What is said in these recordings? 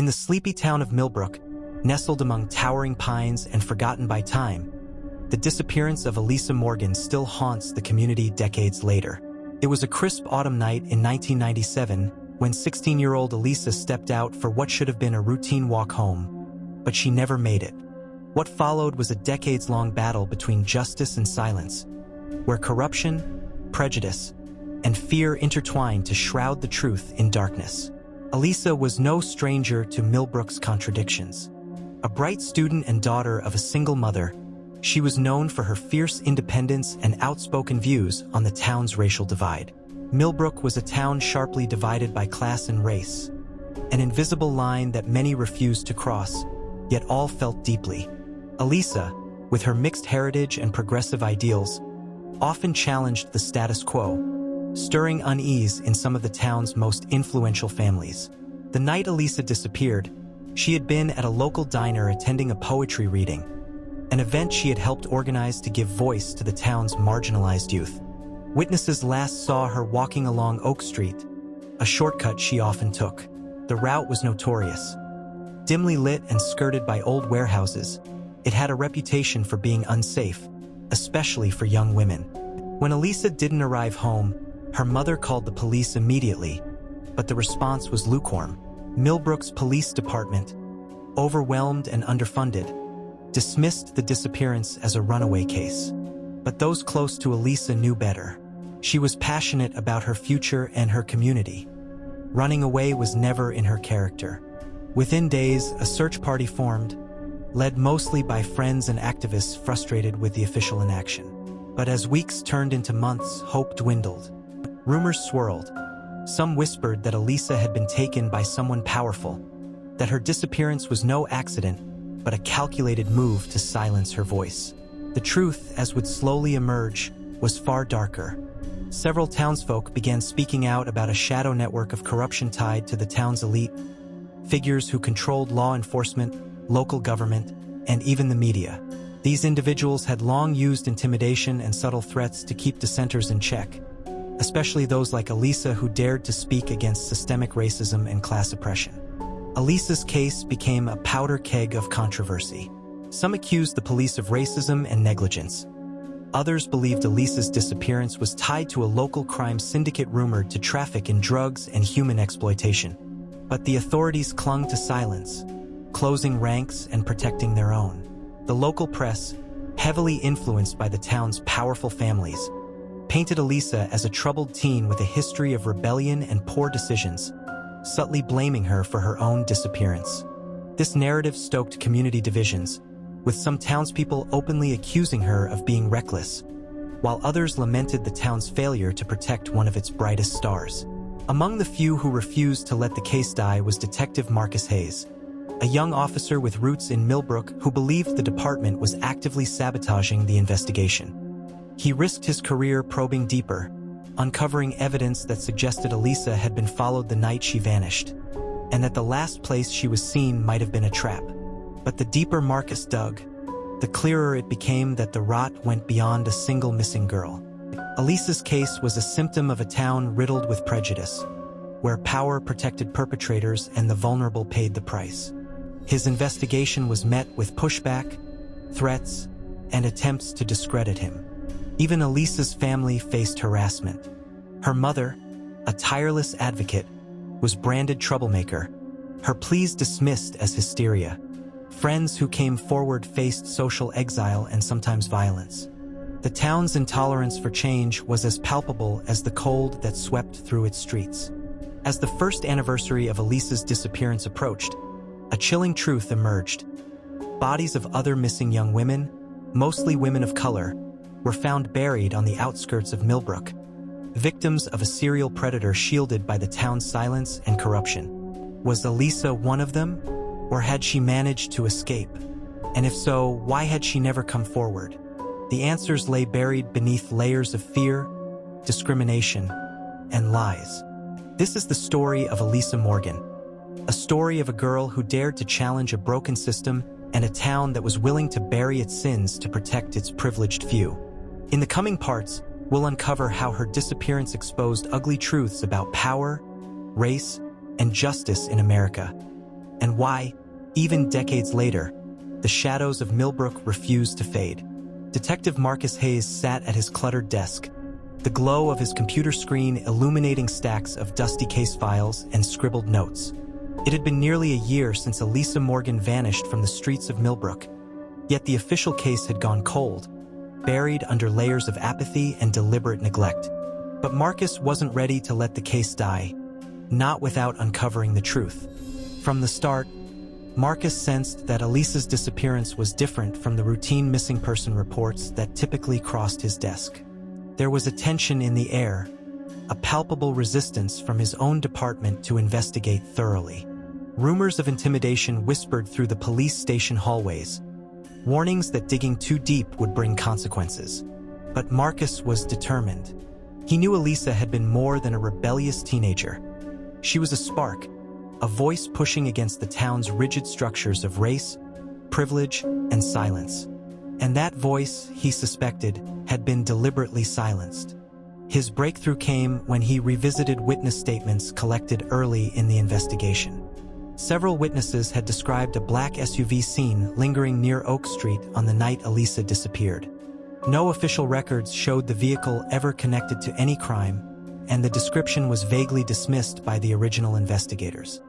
In the sleepy town of Millbrook, nestled among towering pines and forgotten by time, the disappearance of Elisa Morgan still haunts the community decades later. It was a crisp autumn night in 1997 when 16-year-old Elisa stepped out for what should have been a routine walk home, but she never made it. What followed was a decades-long battle between justice and silence, where corruption, prejudice, and fear intertwined to shroud the truth in darkness. Elisa was no stranger to Millbrook's contradictions. A bright student and daughter of a single mother, she was known for her fierce independence and outspoken views on the town's racial divide. Millbrook was a town sharply divided by class and race, an invisible line that many refused to cross, yet all felt deeply. Elisa, with her mixed heritage and progressive ideals, often challenged the status quo, stirring unease in some of the town's most influential families. The night Elisa disappeared, she had been at a local diner attending a poetry reading, an event she had helped organize to give voice to the town's marginalized youth. Witnesses last saw her walking along Oak Street, a shortcut she often took. The route was notorious. Dimly lit and skirted by old warehouses, it had a reputation for being unsafe, especially for young women. When Elisa didn't arrive home, her mother called the police immediately, but the response was lukewarm. Millbrook's police department, overwhelmed and underfunded, dismissed the disappearance as a runaway case. But those close to Elisa knew better. She was passionate about her future and her community. Running away was never in her character. Within days, a search party formed, led mostly by friends and activists frustrated with the official inaction. But as weeks turned into months, hope dwindled. Rumors swirled. Some whispered that Elisa had been taken by someone powerful, that her disappearance was no accident, but a calculated move to silence her voice. The truth, as would slowly emerge, was far darker. Several townsfolk began speaking out about a shadow network of corruption tied to the town's elite, figures who controlled law enforcement, local government, and even the media. These individuals had long used intimidation and subtle threats to keep dissenters in check, especially those like Elisa who dared to speak against systemic racism and class oppression. Elisa's case became a powder keg of controversy. Some accused the police of racism and negligence. Others believed Elisa's disappearance was tied to a local crime syndicate rumored to traffic in drugs and human exploitation. But the authorities clung to silence, closing ranks and protecting their own. The local press, heavily influenced by the town's powerful families, painted Elisa as a troubled teen with a history of rebellion and poor decisions, subtly blaming her for her own disappearance. This narrative stoked community divisions, with some townspeople openly accusing her of being reckless, while others lamented the town's failure to protect one of its brightest stars. Among the few who refused to let the case die was Detective Marcus Hayes, a young officer with roots in Millbrook who believed the department was actively sabotaging the investigation. He risked his career probing deeper, uncovering evidence that suggested Elisa had been followed the night she vanished, and that the last place she was seen might have been a trap. But the deeper Marcus dug, the clearer it became that the rot went beyond a single missing girl. Elisa's case was a symptom of a town riddled with prejudice, where power protected perpetrators and the vulnerable paid the price. His investigation was met with pushback, threats, and attempts to discredit him. Even Elisa's family faced harassment. Her mother, a tireless advocate, was branded troublemaker, her pleas dismissed as hysteria. Friends who came forward faced social exile and sometimes violence. The town's intolerance for change was as palpable as the cold that swept through its streets. As the first anniversary of Elisa's disappearance approached, a chilling truth emerged. Bodies of other missing young women, mostly women of color, were found buried on the outskirts of Millbrook, victims of a serial predator shielded by the town's silence and corruption. Was Elisa one of them, or had she managed to escape? And if so, why had she never come forward? The answers lay buried beneath layers of fear, discrimination, and lies. This is the story of Elisa Morgan, a story of a girl who dared to challenge a broken system and a town that was willing to bury its sins to protect its privileged few. In the coming parts, we'll uncover how her disappearance exposed ugly truths about power, race, and justice in America. and why, even decades later, the shadows of Millbrook refused to fade. Detective Marcus Hayes sat at his cluttered desk, the glow of his computer screen illuminating stacks of dusty case files and scribbled notes. It had been nearly a year since Elisa Morgan vanished from the streets of Millbrook, yet the official case had gone cold, buried under layers of apathy and deliberate neglect. But Marcus wasn't ready to let the case die, not without uncovering the truth. From the start, Marcus sensed that Elisa's disappearance was different from the routine missing person reports that typically crossed his desk. There was a tension in the air, a palpable resistance from his own department to investigate thoroughly. Rumors of intimidation whispered through the police station hallways, warnings that digging too deep would bring consequences. But Marcus was determined. He knew Elisa had been more than a rebellious teenager. She was a spark, a voice pushing against the town's rigid structures of race, privilege, and silence. And that voice, he suspected, had been deliberately silenced. His breakthrough came when he revisited witness statements collected early in the investigation. Several witnesses had described a black SUV seen lingering near Oak Street on the night Elisa disappeared. No official records showed the vehicle ever connected to any crime, and the description was vaguely dismissed by the original investigators.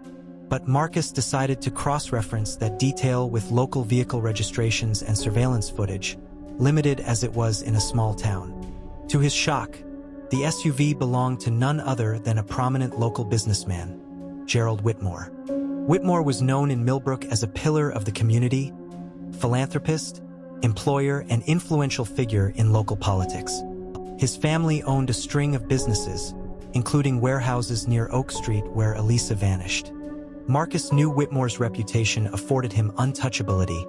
But Marcus decided to cross-reference that detail with local vehicle registrations and surveillance footage, limited as it was in a small town. To his shock, the SUV belonged to none other than a prominent local businessman, Gerald Whitmore. Whitmore was known in Millbrook as a pillar of the community, philanthropist, employer, and influential figure in local politics. His family owned a string of businesses, including warehouses near Oak Street where Elisa vanished. Marcus knew Whitmore's reputation afforded him untouchability,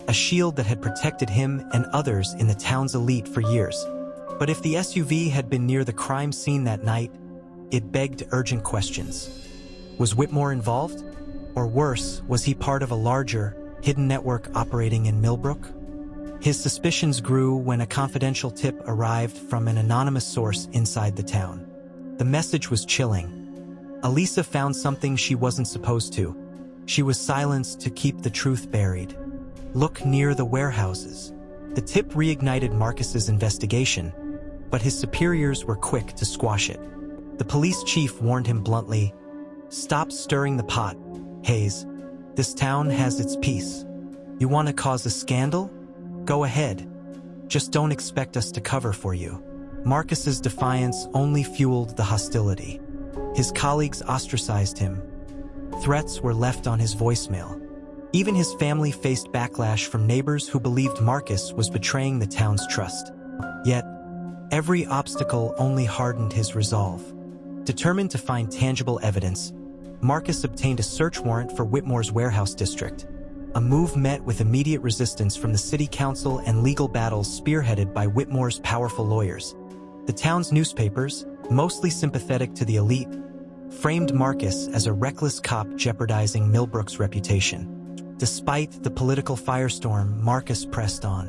a shield that had protected him and others in the town's elite for years. But if the SUV had been near the crime scene that night, it begged urgent questions. Was Whitmore involved? Or worse, was he part of a larger, hidden network operating in Millbrook? His suspicions grew when a confidential tip arrived from an anonymous source inside the town. The message was chilling. Elisa found something she wasn't supposed to. She was silenced to keep the truth buried. Look near the warehouses. The tip reignited Marcus's investigation, but his superiors were quick to squash it. The police chief warned him bluntly, "Stop stirring the pot, Hayes. This town has its piece. You want to cause a scandal? Go ahead. Just don't expect us to cover for you." Marcus's defiance only fueled the hostility. His colleagues ostracized him. Threats were left on his voicemail. Even his family faced backlash from neighbors who believed Marcus was betraying the town's trust. Yet, every obstacle only hardened his resolve. Determined to find tangible evidence, Marcus obtained a search warrant for Whitmore's warehouse district, a move met with immediate resistance from the city council and legal battles spearheaded by Whitmore's powerful lawyers. The town's newspapers, mostly sympathetic to the elite, framed Marcus as a reckless cop jeopardizing Millbrook's reputation. Despite the political firestorm, Marcus pressed on.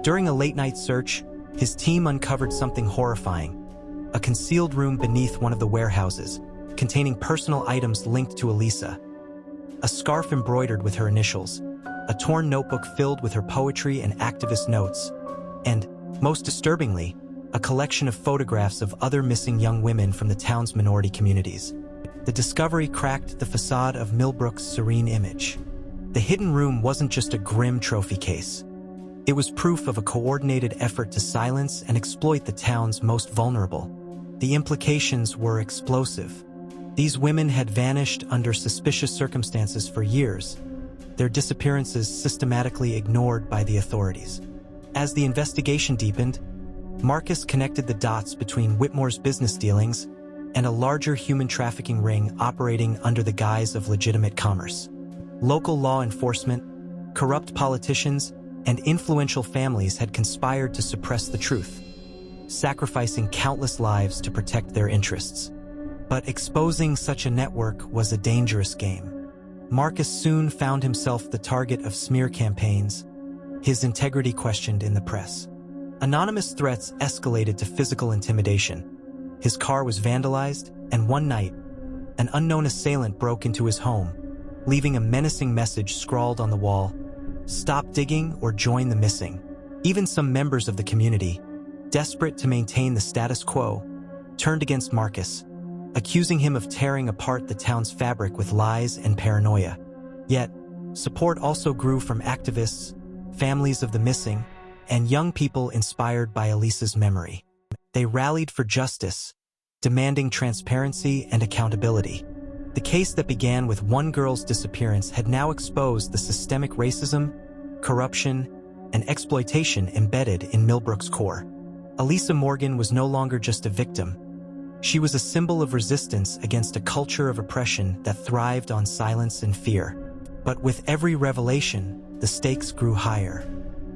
During a late-night search, his team uncovered something horrifying: a concealed room beneath one of the warehouses, containing personal items linked to Elisa. A scarf embroidered with her initials, a torn notebook filled with her poetry and activist notes, and, most disturbingly, a collection of photographs of other missing young women from the town's minority communities. The discovery cracked the facade of Millbrook's serene image. The hidden room wasn't just a grim trophy case. It was proof of a coordinated effort to silence and exploit the town's most vulnerable. The implications were explosive. These women had vanished under suspicious circumstances for years, their disappearances systematically ignored by the authorities. As the investigation deepened, Marcus connected the dots between Whitmore's business dealings and a larger human trafficking ring operating under the guise of legitimate commerce. Local law enforcement, corrupt politicians, and influential families had conspired to suppress the truth, sacrificing countless lives to protect their interests. But exposing such a network was a dangerous game. Marcus soon found himself the target of smear campaigns, his integrity questioned in the press. Anonymous threats escalated to physical intimidation. His car was vandalized, and one night, an unknown assailant broke into his home, leaving a menacing message scrawled on the wall: "Stop digging or join the missing." Even some members of the community, desperate to maintain the status quo, turned against Marcus, accusing him of tearing apart the town's fabric with lies and paranoia. Yet, support also grew from activists, families of the missing, and young people inspired by Elisa's memory. They rallied for justice, demanding transparency and accountability. The case that began with one girl's disappearance had now exposed the systemic racism, corruption, and exploitation embedded in Millbrook's core. Elisa Morgan was no longer just a victim. She was a symbol of resistance against a culture of oppression that thrived on silence and fear. But with every revelation, the stakes grew higher.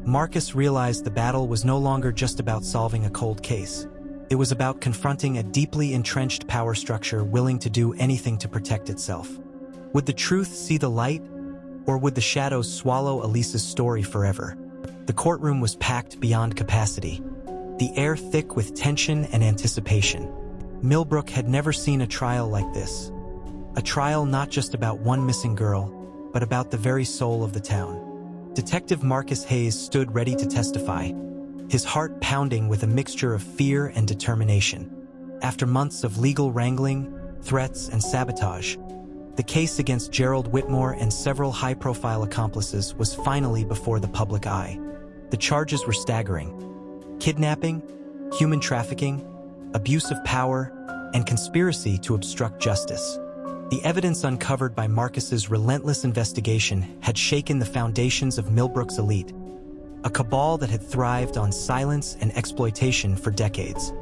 Marcus realized the battle was no longer just about solving a cold case. It was about confronting a deeply entrenched power structure willing to do anything to protect itself. Would the truth see the light, or would the shadows swallow Elisa's story forever? The courtroom was packed beyond capacity, the air thick with tension and anticipation. Millbrook had never seen a trial like this. A trial not just about one missing girl, but about the very soul of the town. Detective Marcus Hayes stood ready to testify, his heart pounding with a mixture of fear and determination. After months of legal wrangling, threats, and sabotage, the case against Gerald Whitmore and several high-profile accomplices was finally before the public eye. The charges were staggering: kidnapping, human trafficking, abuse of power, and conspiracy to obstruct justice. The evidence uncovered by Marcus's relentless investigation had shaken the foundations of Millbrook's elite, a cabal that had thrived on silence and exploitation for decades.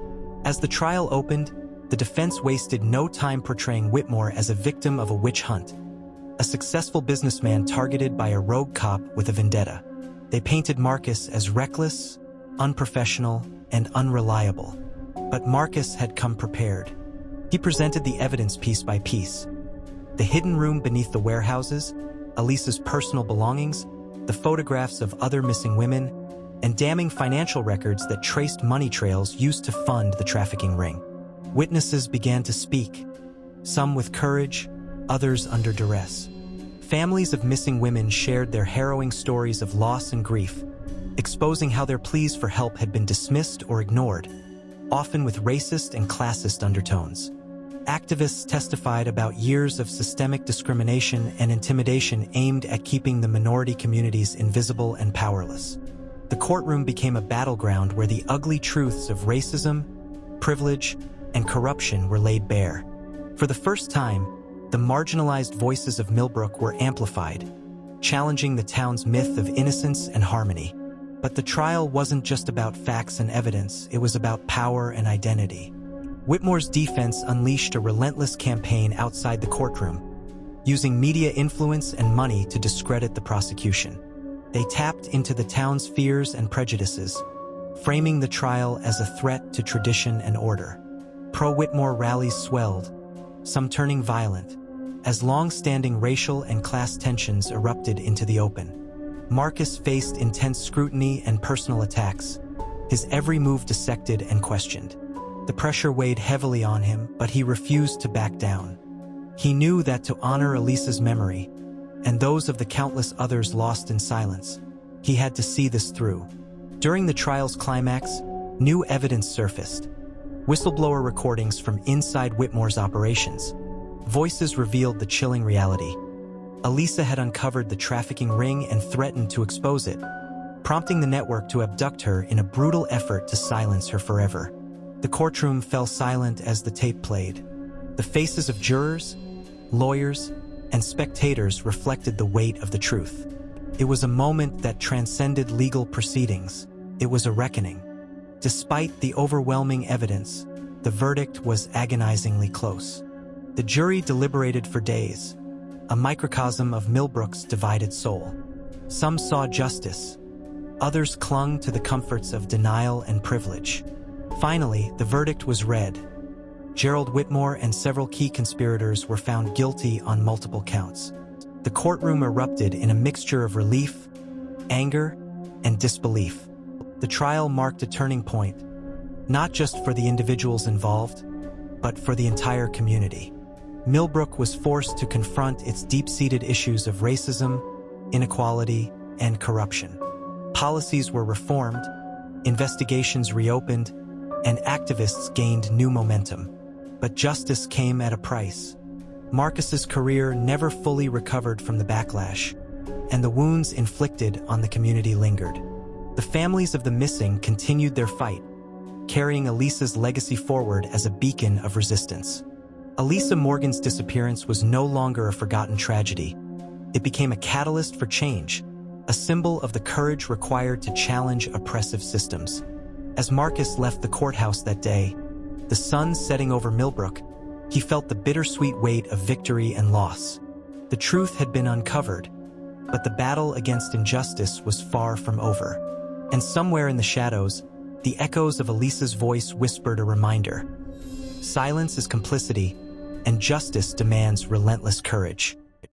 As the trial opened, the defense wasted no time portraying Whitmore as a victim of a witch hunt, a successful businessman targeted by a rogue cop with a vendetta. They painted Marcus as reckless, unprofessional, and unreliable. But Marcus had come prepared. He presented the evidence piece by piece: the hidden room beneath the warehouses, Elisa's personal belongings, the photographs of other missing women, and damning financial records that traced money trails used to fund the trafficking ring. Witnesses began to speak, some with courage, others under duress. Families of missing women shared their harrowing stories of loss and grief, exposing how their pleas for help had been dismissed or ignored, often with racist and classist undertones. Activists testified about years of systemic discrimination and intimidation aimed at keeping the minority communities invisible and powerless. The courtroom became a battleground where the ugly truths of racism, privilege, and corruption were laid bare. For the first time, the marginalized voices of Millbrook were amplified, challenging the town's myth of innocence and harmony. But the trial wasn't just about facts and evidence, it was about power and identity. Whitmore's defense unleashed a relentless campaign outside the courtroom, using media influence and money to discredit the prosecution. They tapped into the town's fears and prejudices, framing the trial as a threat to tradition and order. Pro-Whitmore rallies swelled, some turning violent, as long-standing racial and class tensions erupted into the open. Marcus faced intense scrutiny and personal attacks, his every move dissected and questioned. The pressure weighed heavily on him, but he refused to back down. He knew that to honor Elisa's memory, and those of the countless others lost in silence, he had to see this through. During the trial's climax, new evidence surfaced: whistleblower recordings from inside Whitmore's operations. Voices revealed the chilling reality. Elisa had uncovered the trafficking ring and threatened to expose it, prompting the network to abduct her in a brutal effort to silence her forever. The courtroom fell silent as the tape played. The faces of jurors, lawyers, and spectators reflected the weight of the truth. It was a moment that transcended legal proceedings. It was a reckoning. Despite the overwhelming evidence, the verdict was agonizingly close. The jury deliberated for days, a microcosm of Millbrook's divided soul. Some saw justice, others clung to the comforts of denial and privilege. Finally, the verdict was read. Gerald Whitmore and several key conspirators were found guilty on multiple counts. The courtroom erupted in a mixture of relief, anger, and disbelief. The trial marked a turning point, not just for the individuals involved, but for the entire community. Millbrook was forced to confront its deep-seated issues of racism, inequality, and corruption. Policies were reformed, investigations reopened, and activists gained new momentum. But justice came at a price. Marcus's career never fully recovered from the backlash, and the wounds inflicted on the community lingered. The families of the missing continued their fight, carrying Elisa's legacy forward as a beacon of resistance. Elisa Morgan's disappearance was no longer a forgotten tragedy. It became a catalyst for change, a symbol of the courage required to challenge oppressive systems. As Marcus left the courthouse that day, the sun setting over Millbrook, he felt the bittersweet weight of victory and loss. The truth had been uncovered, but the battle against injustice was far from over. And somewhere in the shadows, the echoes of Elisa's voice whispered a reminder. Silence is complicity, and justice demands relentless courage.